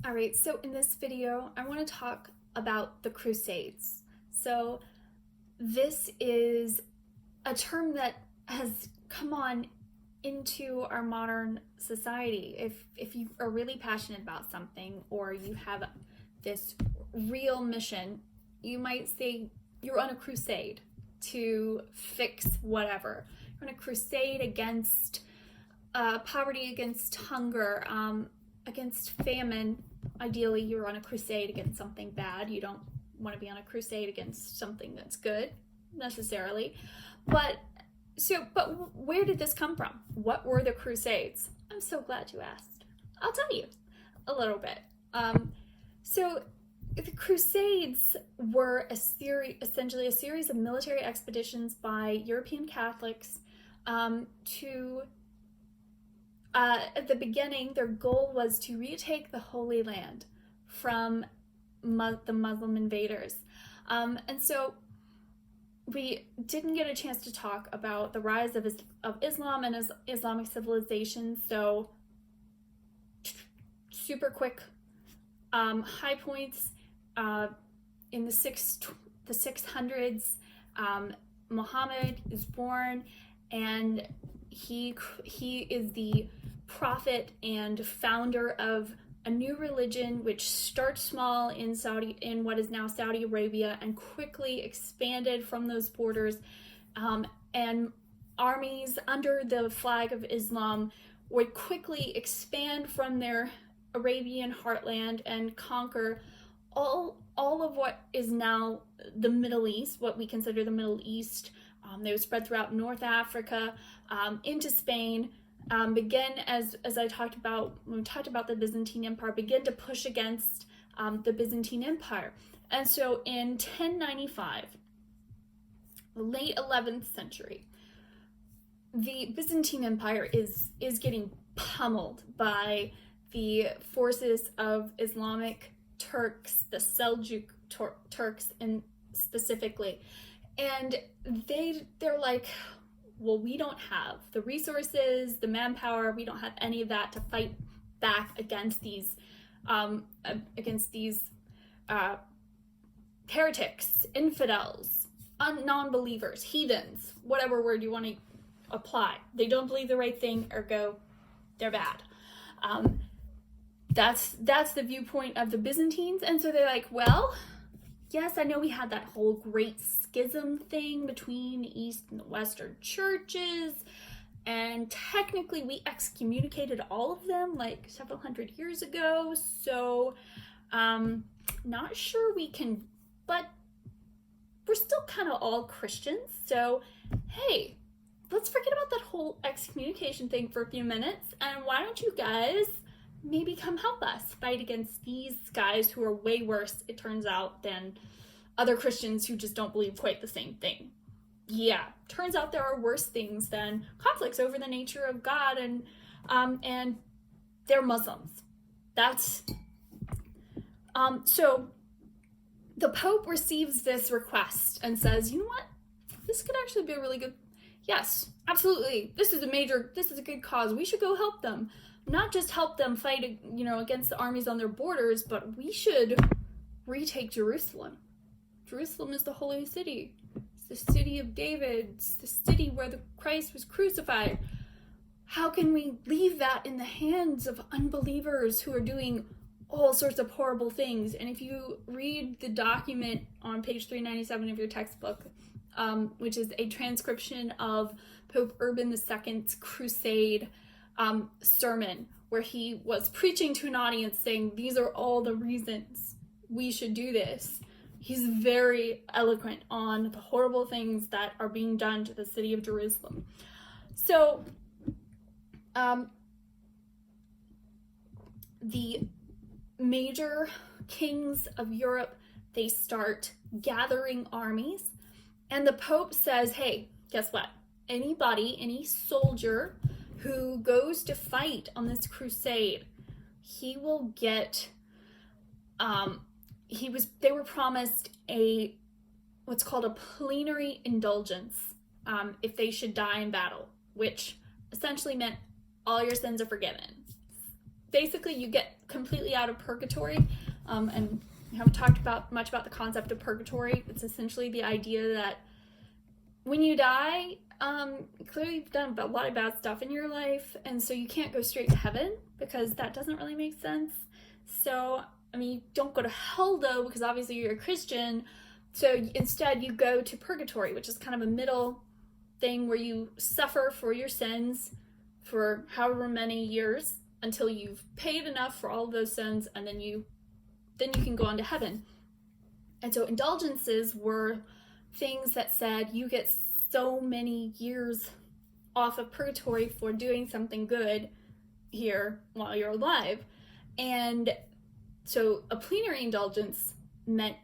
All right, so in this video, I want to talk about the Crusades. So this is a term that has come on into our modern society. If you are really passionate about something or you have this real mission, you might say you're on a crusade to fix whatever. You're on a crusade against poverty, against hunger, against famine. Ideally, you're on a crusade against something bad. You don't want to be on a crusade against something that's good, necessarily. But where did this come from? What were the Crusades? I'm so glad you asked. I'll tell you a little bit. So the Crusades were essentially a series of military expeditions by European Catholics to at the beginning, their goal was to retake the Holy Land from the Muslim invaders. And so we didn't get a chance to talk about the rise of Islam and Islamic civilization. So super quick high points in the 600s. Muhammad is born, and he is the prophet and founder of a new religion which starts small in what is now Saudi Arabia and quickly expanded from those borders, and armies under the flag of Islam would quickly expand from their Arabian heartland and conquer all of what is now the Middle East, what we consider the Middle East. They would spread throughout North Africa, into Spain, begin, as I talked about, when we talked about the Byzantine Empire, begin to push against the Byzantine Empire. And so in 1095, the late 11th century, the Byzantine Empire is getting pummeled by the forces of Islamic Turks, the Seljuk Turks specifically. And they're like, well, we don't have the resources, the manpower, we don't have any of that to fight back against these heretics, infidels, non-believers, heathens, whatever word you want to apply. They don't believe the right thing, ergo, they're bad. That's the viewpoint of the Byzantines. And so they're like, well, yes, I know we had that whole great schism thing between the East and the Western churches, and technically we excommunicated all of them like several hundred years ago, so not sure we can, but we're still kind of all Christians, so hey, let's forget about that whole excommunication thing for a few minutes, and why don't you guys maybe come help us fight against these guys who are way worse, it turns out, than other Christians who just don't believe quite the same thing. Yeah, turns out there are worse things than conflicts over the nature of God, and they're Muslims. That's so the Pope receives this request and says, you know what, this could actually be a really good, yes, absolutely, this is a good cause, we should go help them. Not just help them fight, against the armies on their borders, but we should retake Jerusalem. Jerusalem is the holy city. It's the city of David. It's the city where the Christ was crucified. How can we leave that in the hands of unbelievers who are doing all sorts of horrible things? And if you read the document on page 397 of your textbook, which is a transcription of Pope Urban II's Crusade sermon, where he was preaching to an audience saying, these are all the reasons we should do this. He's very eloquent on the horrible things that are being done to the city of Jerusalem. So, the major kings of Europe, they start gathering armies, and the Pope says, hey, guess what? Any soldier who goes to fight on this crusade, he will get, they were promised what's called a Plenary Indulgence, if they should die in battle, which essentially meant all your sins are forgiven. basically you get completely out of purgatory, and we haven't talked much about the concept of purgatory. It's essentially the idea that when you die, clearly you've done a lot of bad stuff in your life, and so you can't go straight to heaven because that doesn't really make sense. So, I mean, you don't go to hell though, because obviously you're a Christian. So instead you go to purgatory, which is kind of a middle thing where you suffer for your sins for however many years until you've paid enough for all of those sins, and then you can go on to heaven. And so indulgences were things that said you get so many years off of purgatory for doing something good here while you're alive. And so a plenary indulgence meant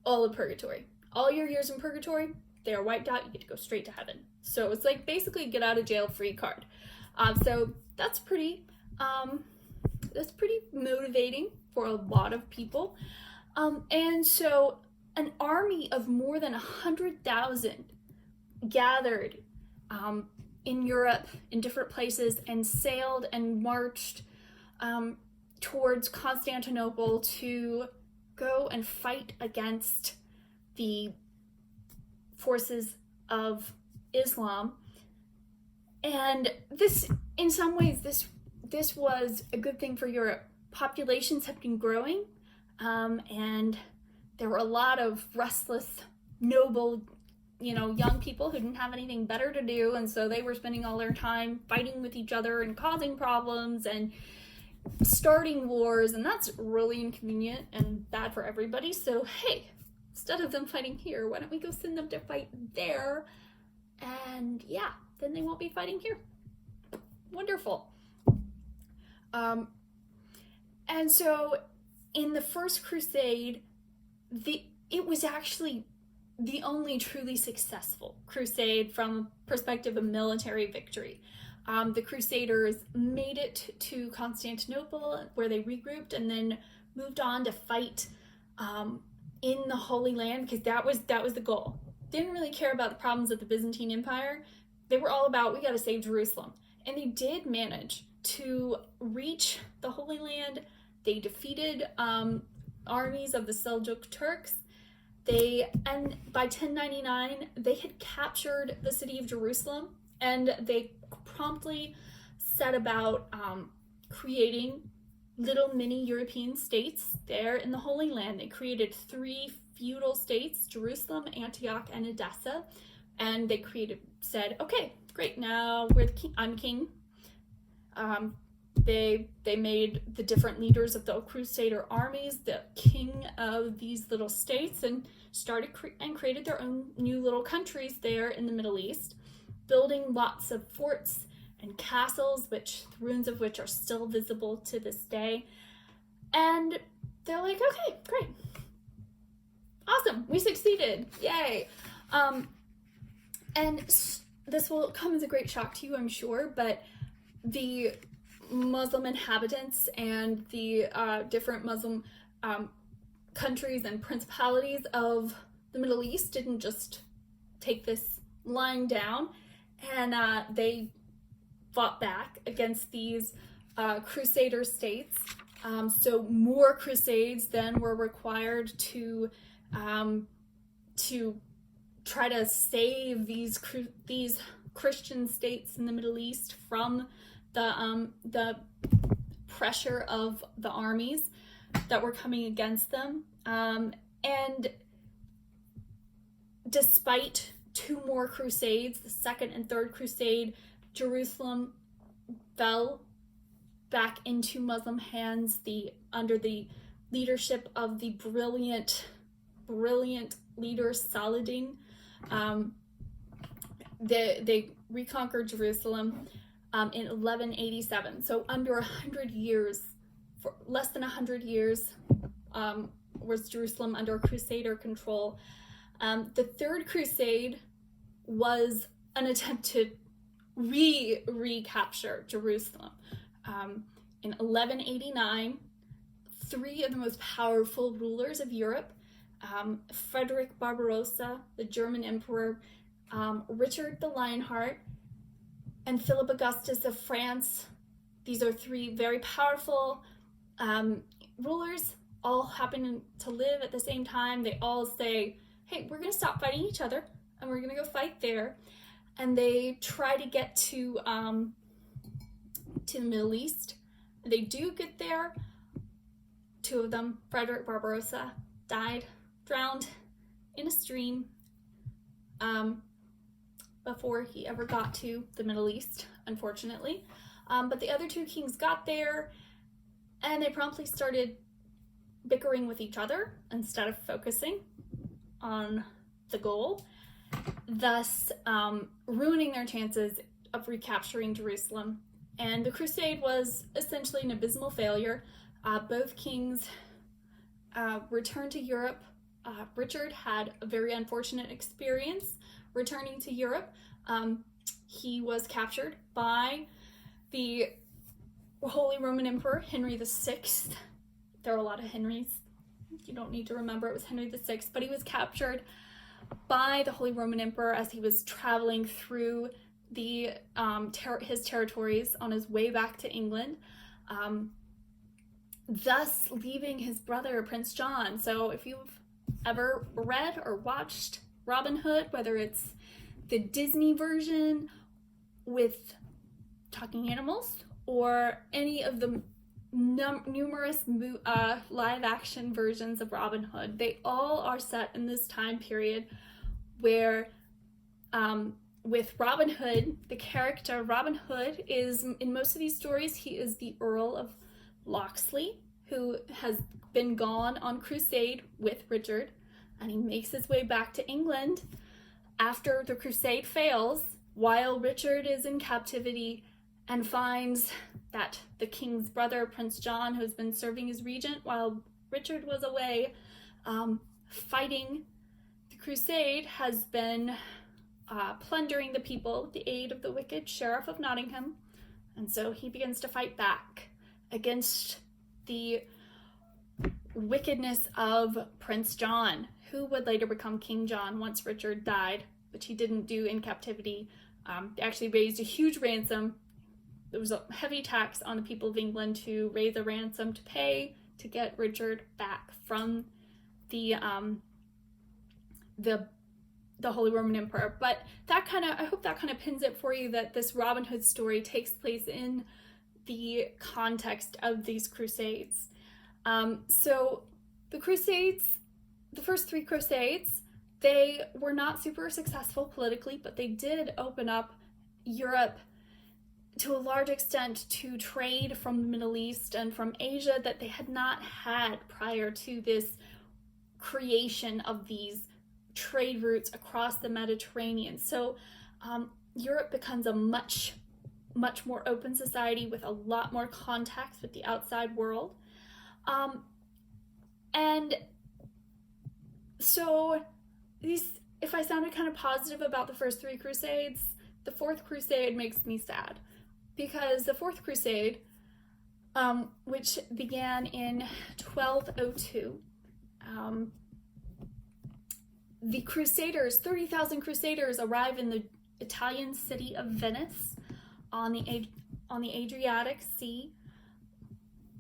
all of purgatory. All your years in purgatory, they are wiped out. You get to go straight to heaven. So it's like basically get out of jail free card. So that's pretty motivating for a lot of people. And so an army of more than 100,000 gathered in Europe in different places and sailed and marched towards Constantinople to go and fight against the forces of Islam. And this, in some ways, this was a good thing for Europe. Populations have been growing, and there were a lot of restless, noble, young people who didn't have anything better to do, and so they were spending all their time fighting with each other and causing problems and starting wars, and that's really inconvenient and bad for everybody. So hey, instead of them fighting here, why don't we go send them to fight there? And yeah, then they won't be fighting here. Wonderful. And so in the First Crusade, it was actually the only truly successful crusade from a perspective of military victory. The Crusaders made it to Constantinople, where they regrouped and then moved on to fight in the Holy Land, because that was the goal. They didn't really care about the problems of the Byzantine Empire. They were all about, we got to save Jerusalem. And they did manage to reach the Holy Land. They defeated armies of the Seljuk Turks. And by 1099, they had captured the city of Jerusalem, and they promptly set about creating little mini European states there in the Holy Land. They created 3 feudal states, Jerusalem, Antioch, and Edessa, and they said, okay, great, now I'm king. They made the different leaders of the Crusader armies the king of these little states, and started created their own new little countries there in the Middle East, building lots of forts and castles, the ruins of which are still visible to this day. And they're like, okay, great, awesome, we succeeded, yay. And this will come as a great shock to you, I'm sure, but the Muslim inhabitants and the different Muslim countries and principalities of the Middle East didn't just take this lying down, and they fought back against these Crusader states. So more crusades then were required to try to save these Christian states in the Middle East from the pressure of the armies that were coming against them. And despite 2 more crusades, the Second and Third Crusade, Jerusalem fell back into Muslim hands under the leadership of the brilliant leader Saladin. They reconquered Jerusalem in 1187. So under 100 years, for less than 100 years, was Jerusalem under Crusader control. The Third Crusade was an attempt to recapture Jerusalem. In 1189, 3 of the most powerful rulers of Europe, Frederick Barbarossa, the German emperor, Richard the Lionheart, and Philip Augustus of France, these are three very powerful rulers, all happen to live at the same time. They all say, hey, we're going to stop fighting each other and we're going to go fight there. And they try to get to the Middle East. They do get there. Two of them, Frederick Barbarossa, drowned in a stream before he ever got to the Middle East, unfortunately. But the other two kings got there, and they promptly started bickering with each other instead of focusing on the goal, thus ruining their chances of recapturing Jerusalem. And the crusade was essentially an abysmal failure. Both kings returned to Europe. Richard had a very unfortunate experience returning to Europe. He was captured by the Holy Roman Emperor Henry VI. There are a lot of Henrys. You don't need to remember it was Henry VI, but he was captured by the Holy Roman Emperor as he was traveling through his territories on his way back to England, thus leaving his brother, Prince John. So if you've ever read or watched Robin Hood, whether it's the Disney version with talking animals or any of the numerous live action versions of Robin Hood, they all are set in this time period where with Robin Hood, the character Robin Hood is, in most of these stories, he is the Earl of Locksley, who has been gone on crusade with Richard, and he makes his way back to England after the crusade fails, while Richard is in captivity, and finds that the king's brother, Prince John, who has been serving as regent while Richard was away fighting the crusade, has been plundering the people with the aid of the wicked Sheriff of Nottingham. And so he begins to fight back against the wickedness of Prince John, who would later become King John once Richard died, which he didn't do in captivity. They actually raised a huge ransom. There was a heavy tax on the people of England to raise a ransom to pay to get Richard back from the Holy Roman Emperor. But I hope that kind of pins it for you, that this Robin Hood story takes place in the context of these crusades. So the crusades, the first three crusades, they were not super successful politically, but they did open up Europe to a large extent to trade from the Middle East and from Asia that they had not had prior to this creation of these trade routes across the Mediterranean. So Europe becomes a much more open society with a lot more contacts with the outside world. And so if I sounded kind of positive about the first three crusades, the fourth crusade makes me sad, because the fourth crusade, which began in 1202, the Crusaders, 30,000 Crusaders, arrive in the Italian city of Venice on the Adriatic Sea,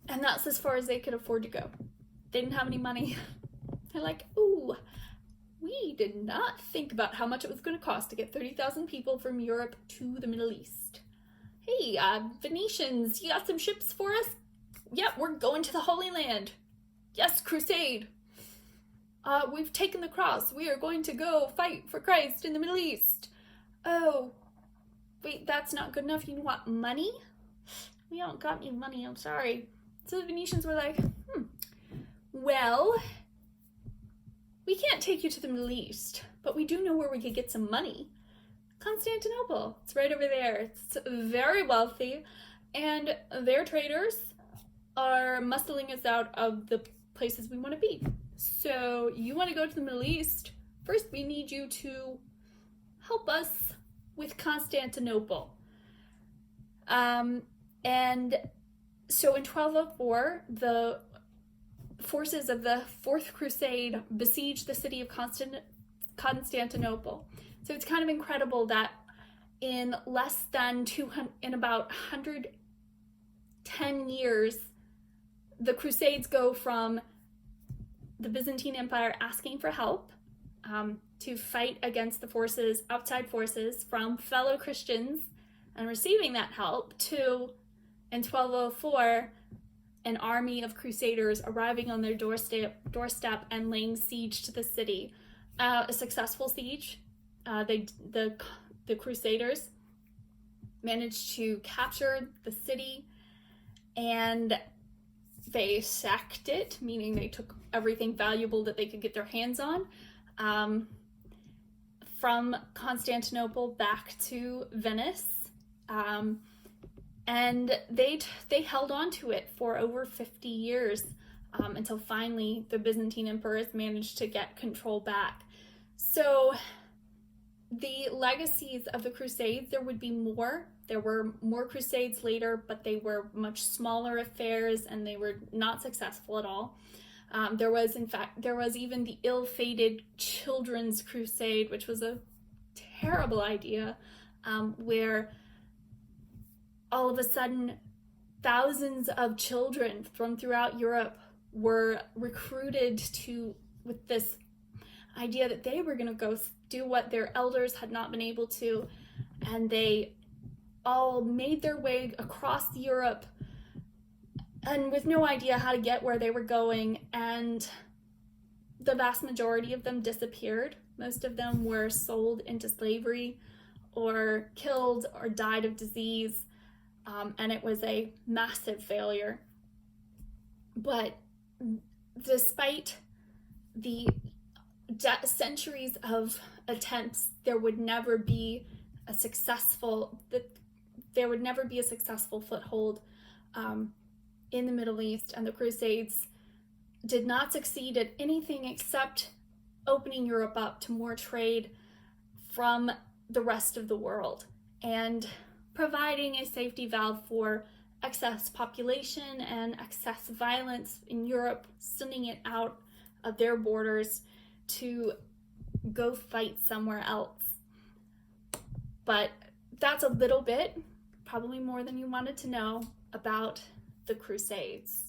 and that's as far as they could afford to go. They didn't have any money. They're like, ooh, we did not think about how much it was going to cost to get 30,000 people from Europe to the Middle East. Hey, Venetians, you got some ships for us? Yep, we're going to the Holy Land. Yes, crusade. We've taken the cross. We are going to go fight for Christ in the Middle East. Oh, wait, that's not good enough. You want money? We don't got any money, I'm sorry. So the Venetians were like, well, we can't take you to the Middle East, but we do know where we could get some money. Constantinople. It's right over there. It's very wealthy, and their traders are muscling us out of the places we want to be. So you want to go to the Middle East? First, we need you to help us with Constantinople. And so in 1204, the forces of the Fourth Crusade besieged the city of Constantinople. So it's kind of incredible that in less than 200, in about 100 10 years, the Crusades go from the Byzantine Empire asking for help to fight against the forces, outside forces from fellow Christians, and receiving that help, to, in 1204, an army of Crusaders arriving on their doorstep and laying siege to the city. A successful siege. The Crusaders managed to capture the city, and they sacked it, meaning they took everything valuable that they could get their hands on, from Constantinople back to Venice, and they held on to it for over 50 years, until finally the Byzantine emperors managed to get control back. So the legacies of the Crusades, there would be more. There were more Crusades later, but they were much smaller affairs and they were not successful at all. There was even the ill-fated Children's Crusade, which was a terrible idea, where all of a sudden thousands of children from throughout Europe were recruited with this idea that they were going to go do what their elders had not been able to, and they all made their way across Europe and with no idea how to get where they were going, and the vast majority of them disappeared. Most of them were sold into slavery or killed or died of disease, and it was a massive failure. But despite the centuries of attempts, there would never be a successful foothold in the Middle East, and the Crusades did not succeed at anything except opening Europe up to more trade from the rest of the world and providing a safety valve for excess population and excess violence in Europe, sending it out of their borders to go fight somewhere else. But that's a little bit, probably more than you wanted to know, about the Crusades.